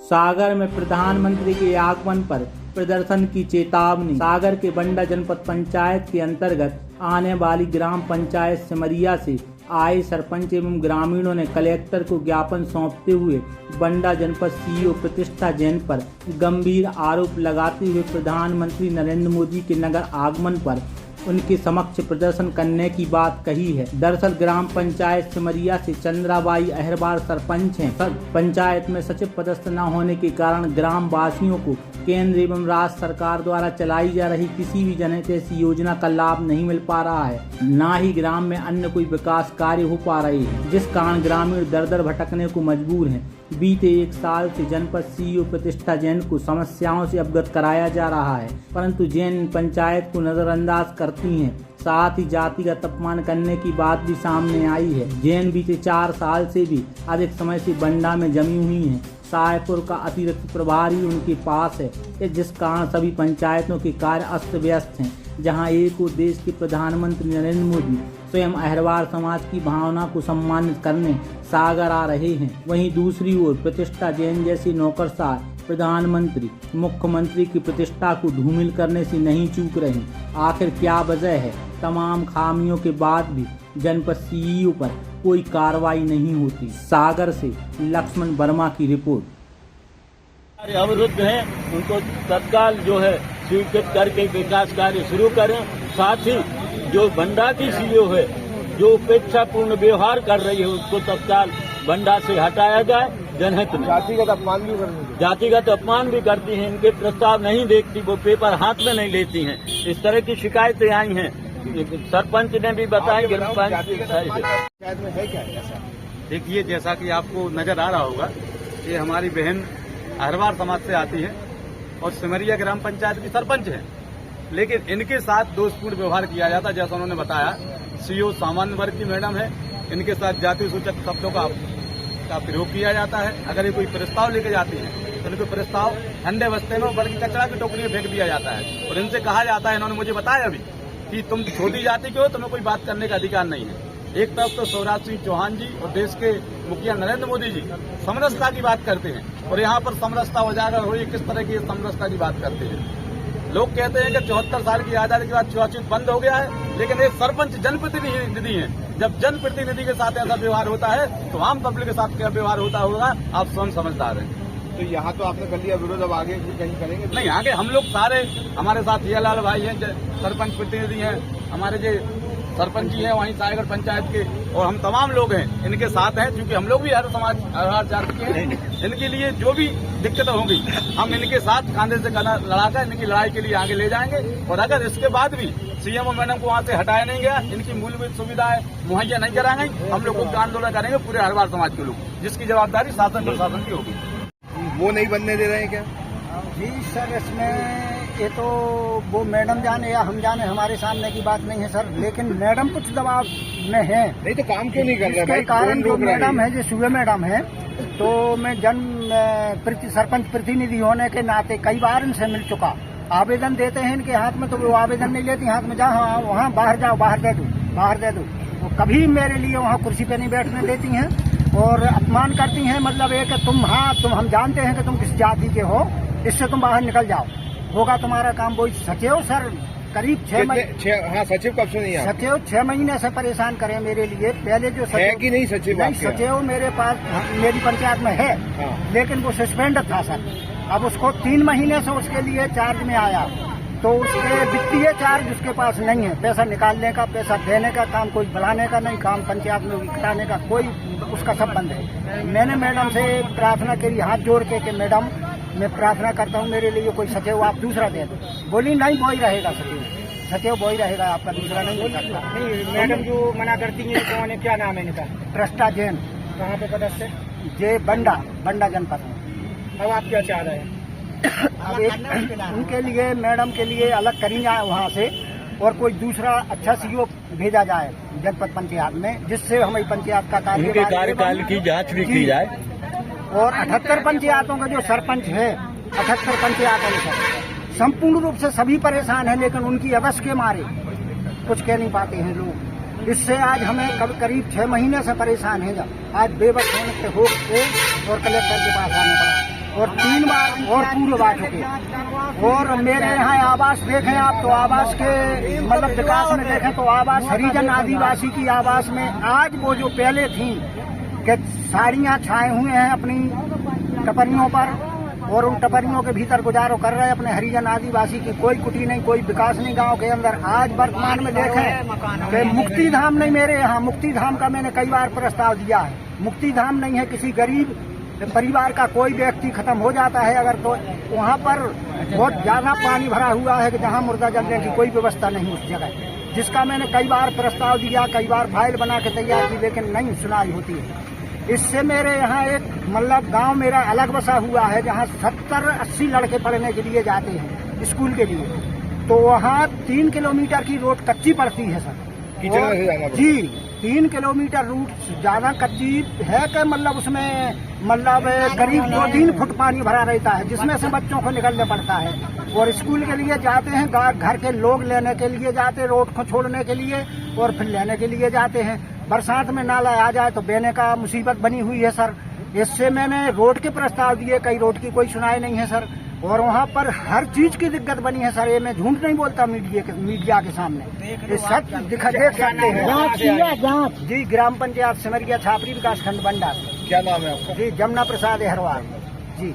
सागर में प्रधानमंत्री के आगमन पर प्रदर्शन की चेतावनी। सागर के बंडा जनपद पंचायत के अंतर्गत आने वाली ग्राम पंचायत सिमरिया से आए सरपंच एवं ग्रामीणों ने कलेक्टर को ज्ञापन सौंपते हुए बंडा जनपद सीईओ प्रतिष्ठा जैन पर गंभीर आरोप लगाते हुए प्रधानमंत्री नरेंद्र मोदी के नगर आगमन पर उनके समक्ष प्रदर्शन करने की बात कही है। दरअसल ग्राम पंचायत सिमरिया से चंद्राबाई अहरवार सरपंच हैं। पंचायत में सचिव पदस्थ न होने के कारण ग्राम वासियों को केंद्र एवं राज्य सरकार द्वारा चलाई जा रही किसी भी जनहितैषी योजना का लाभ नहीं मिल पा रहा है, न ही ग्राम में अन्य कोई विकास कार्य हो पा रहे हैं, जिस कारण ग्रामीण दर दर भटकने को मजबूर हैं। बीते 1 साल से जनपद सीईओ प्रतिष्ठा जैन को समस्याओं से अवगत कराया जा रहा है, परंतु जैन पंचायत को नजरअंदाज करती हैं। साथ ही जातिगत अपमान करने की बात भी सामने आई है। जैन बीते 4 साल से भी अधिक समय से बंडा में जमी हुई हैं। सायपुर का अतिरिक्त प्रभारी उनके पास है, जिस कारण सभी पंचायतों के कार्य अस्त व्यस्त हैं। जहां एक ओर देश के प्रधानमंत्री नरेंद्र मोदी स्वयं अहरवार समाज की भावना को सम्मानित करने सागर आ रहे हैं, वहीं दूसरी ओर प्रतिष्ठा जैन जैसे नौकरशाह प्रधानमंत्री मुख्यमंत्री की प्रतिष्ठा को धूमिल करने से नहीं चूक रहे। आखिर क्या वजह है? तमाम खामियों के बाद भी जनपद सीईओ पर कोई कार्रवाई नहीं होती। सागर से लक्ष्मण वर्मा की रिपोर्ट। अवरुद्ध हैं, उनको तत्काल जो है स्वीकृत करके विकास कार्य शुरू करें। साथ ही जो बंडा की सीईओ है जो उपेक्षापूर्ण व्यवहार कर रही है उसको तत्काल बंडा से हटाया जाए। जनहित में जातिगत अपमान भी करती हैं, इनके प्रस्ताव नहीं देखती, वो पेपर हाथ में नहीं लेती हैं। इस तरह की शिकायतें आई हैं, सरपंच ने भी बताया। पंचायत में है क्या ऐसा? देखिए, जैसा कि आपको नजर आ रहा होगा, ये हमारी बहन अहरवार समाज से आती है और सिमरिया ग्राम पंचायत की सरपंच है, लेकिन इनके साथ दोषपूर्ण व्यवहार किया जाता। जैसा उन्होंने बताया, सीईओ सामान्य वर्ग की मैडम है, इनके साथ जाति सूचक शब्दों का प्रयोग किया जाता है। अगर ये कोई प्रस्ताव लेके जाती है तो इनको प्रस्ताव ठंडे बस्ते में बल्कि कचरा की टोकरी में फेंक दिया जाता है और इनसे कहा जाता है, इन्होंने मुझे बताया अभी, कि तुम छोटी जाति के हो, तुम्हें कोई बात करने का अधिकार नहीं है। एक तरफ तो शिवराज सिंह चौहान जी और देश के मुखिया नरेंद्र मोदी जी समरसता की बात करते हैं और यहाँ पर समरसता उजागर हुई। किस तरह की समरसता की बात करते हैं? लोग कहते हैं कि 74 साल की आजादी के बाद छुआछूत बंद हो गया है, लेकिन एक सरपंच जनप्रतिनिधि है। जब जनप्रतिनिधि के साथ ऐसा व्यवहार होता है तो आम पब्लिक के साथ क्या व्यवहार होता होगा, आप स्वयं समझदार हैं। तो यहाँ तो आपने कर लिया विरोध, अब आगे भी कहीं करेंगे? नहीं, आगे हम लोग सारे, हमारे साथ हियालाल भाई हैं, सरपंच प्रतिनिधि हैं, हमारे जो सरपंच जी हैं वहीं सागर पंचायत के, और हम तमाम लोग हैं इनके साथ हैं, क्योंकि हम लोग भी हर जाति के हैं। इनके लिए जो भी दिक्कतें होंगी हम इनके साथ कांधे से लड़ाकर इनकी लड़ाई के लिए आगे ले जाएंगे। और अगर इसके बाद भी सीएम मैडम को वहाँ से हटाया नहीं गया, इनकी मूलभूत सुविधाएं मुहैया नहीं कराएंगे, हम लोग को आंदोलन करेंगे पूरे अहरवार समाज के लोग, जिसकी जवाबदारी शासन प्रशासन की होगी। वो नहीं बनने दे रहे हैं क्या? जी सर, इसमें ये तो वो मैडम जाने या हम जाने, हमारे सामने की बात नहीं है सर, लेकिन मैडम कुछ दबाव में है। नहीं तो काम क्यों नहीं कर रहे? इसके कारण जो मैडम है, जो सूबे मैडम है, तो मैं सरपंच प्रतिनिधि होने के नाते कई बार इनसे मिल चुका। आवेदन देते हैं इनके हाथ में तो वो आवेदन नहीं लेती हाथ में, जहाँ वहाँ बाहर जाओ, बाहर दे दो। वो कभी मेरे लिए वहाँ कुर्सी पे नहीं बैठने देती हैं और अपमान करती हैं। मतलब ये कि तुम हम जानते हैं कि तुम किस जाति के हो, इससे तुम बाहर निकल जाओ, होगा तुम्हारा काम। वही सचिव सर करीब 6 महीने, हाँ सचिव कब से नहीं आया? सचिव 6 महीने से परेशान करे मेरे लिए। पहले जो है कि नहीं सचिव? नहीं, सचिव मेरे पास मेरी पंचायत में है, लेकिन वो सस्पेंड था सर। अब उसको 3 महीने से उसके लिए चार्ज में आया, तो उसके वित्तीय चार्ज उसके पास नहीं है। पैसा निकालने का, पैसा देने का काम कोई बुलाने का नहीं, काम पंचायत में कराने का कोई, उसका सब बंद है। मैंने मैडम से प्रार्थना करी हाथ जोड़ के कि मैडम मैं प्रार्थना करता हूँ मेरे लिए कोई सचिव आप दूसरा दे दो। बोली नहीं, वो ही रहेगा सचिव वो ही रहेगा, आपका दूसरा नहीं हो सकता। नहीं, मैडम जो मना करती है कौन है, क्या नाम है इनका? प्रतिष्ठा जैन। कहाँ पे पदस्थ है? जे बंडा जनपद में। अब आप क्या चाह रहे हैं? उनके लिए, मैडम के लिए अलग करी जाए वहाँ से और कोई दूसरा अच्छा सीईओ भेजा जाए जनपद पंचायत में, जिससे हमारी पंचायत का कार्यकाल की जांच भी की जाए। और 78 पंचायतों का जो सरपंच है, 78 पंचायतों में संपूर्ण रूप से सभी परेशान हैं, लेकिन उनकी अवश्य के मारे कुछ कह नहीं पाते हैं लोग। इससे आज हमें करीब 6 महीने से परेशान है। आज बेबस होने के हो और कलेक्टर के पास आने पड़ा। और 3 बार और पूर्व आ चुके। और मेरे यहाँ आवास देखें आप तो आवास के मतलब विकास में देखें तो आवास हरिजन आदिवासी की आवास में आज वो जो पहले थी कि साड़ियाँ छाए हुए हैं अपनी टपरियों पर और उन टपरियों के भीतर गुजारो कर रहे हैं अपने हरिजन आदिवासी की कोई कुटी नहीं, कोई विकास नहीं गांव के अंदर। आज वर्तमान में देखें कि मुक्ति धाम नहीं, मेरे यहाँ मुक्ति धाम का मैंने कई बार प्रस्ताव दिया है। मुक्ति धाम नहीं है, किसी गरीब परिवार का कोई व्यक्ति खत्म हो जाता है अगर तो वहाँ पर बहुत ज्यादा पानी भरा हुआ है कि जहाँ मुर्दा जलने की कोई व्यवस्था नहीं उस जगह, जिसका मैंने कई बार प्रस्ताव दिया, कई बार फाइल बना के तैयार की, लेकिन नहीं सुनाई होती है। इससे मेरे यहाँ एक मतलब गांव मेरा अलग बसा हुआ है जहाँ 70-80 लड़के पढ़ने के लिए जाते हैं स्कूल के लिए, तो वहाँ 3 किलोमीटर की रोड कच्ची पड़ती है सर। कीचड़ में से जाना पड़ता है। जी 3 किलोमीटर रूट ज्यादा कच्ची है कि मतलब उसमें मतलब करीब 2-3 फुट पानी भरा रहता है, जिसमें से बच्चों को निकलना पड़ता है। और स्कूल के लिए जाते हैं, घर के लोग लेने के लिए जाते, रोड को छोड़ने के लिए और फिर लेने के लिए जाते हैं। बरसात में नाला आ जाए तो बहने का मुसीबत बनी हुई है सर। इससे मैंने रोड के प्रस्ताव दिए, कई रोड की कोई सुनाई नहीं है सर। और वहाँ पर हर चीज की दिक्कत बनी है सर। ये मैं झूठ नहीं बोलता मीडिया के सामने, ये सच देख सकते हैं। जी ग्राम पंचायत सिमरिया छापरी विकास खंड बंडा। क्या नाम है आपका? जी जमुना प्रसाद अहरवाल जी।